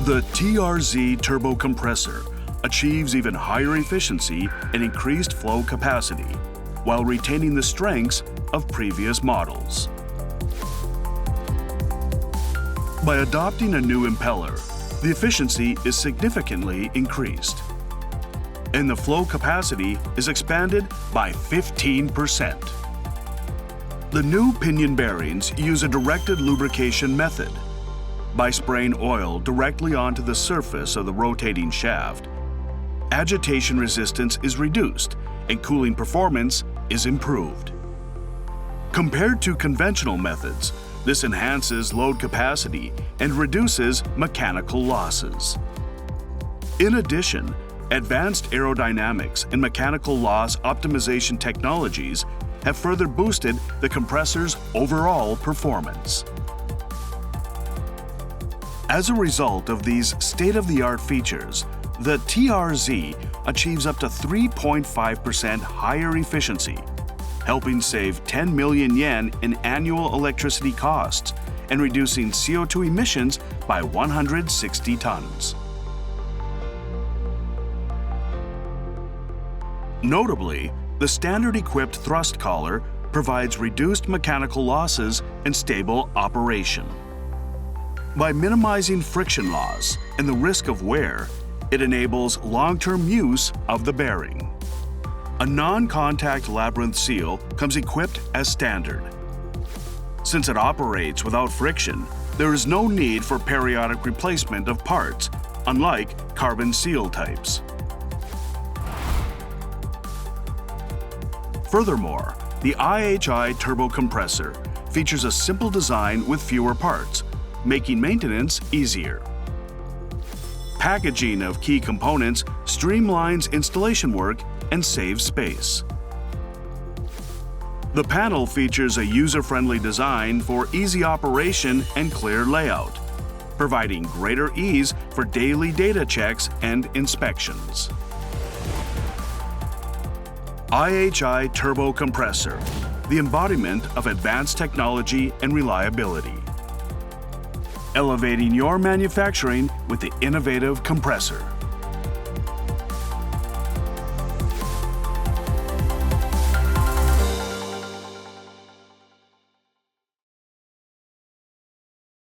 The TRZ turbo compressor achieves even higher efficiency and increased flow capacity while retaining the strengths of previous models. By adopting a new impeller, the efficiency is significantly increased, and the flow capacity is expanded by 15%. The new pinion bearings use a directed lubrication method. By spraying oil directly onto the surface of the rotating shaft, agitation resistance is reduced and cooling performance is improved. Compared to conventional methods, this enhances load capacity and reduces mechanical losses. In addition, advanced aerodynamics and mechanical loss optimization technologies have further boosted the compressor's overall performance. As a result of these state-of-the-art features, the TRZ achieves up to 3.5% higher efficiency, helping save 10 million yen in annual electricity costs and reducing CO2 emissions by 160 tons. Notably, the standard-equipped thrust collar provides reduced mechanical losses and stable operation. By minimizing friction loss and the risk of wear, it enables long-term use of the bearing. A non-contact labyrinth seal comes equipped as standard. Since it operates without friction, there is no need for periodic replacement of parts, unlike carbon seal types. Furthermore, the IHI turbo compressor features a simple design with fewer parts, making maintenance easier. Packaging of key components streamlines installation work and saves space. The panel features a user-friendly design for easy operation and clear layout, providing greater ease for daily data checks and inspections. IHI Turbo Compressor, the embodiment of advanced technology and reliability. Elevating your manufacturing with the innovative compressor.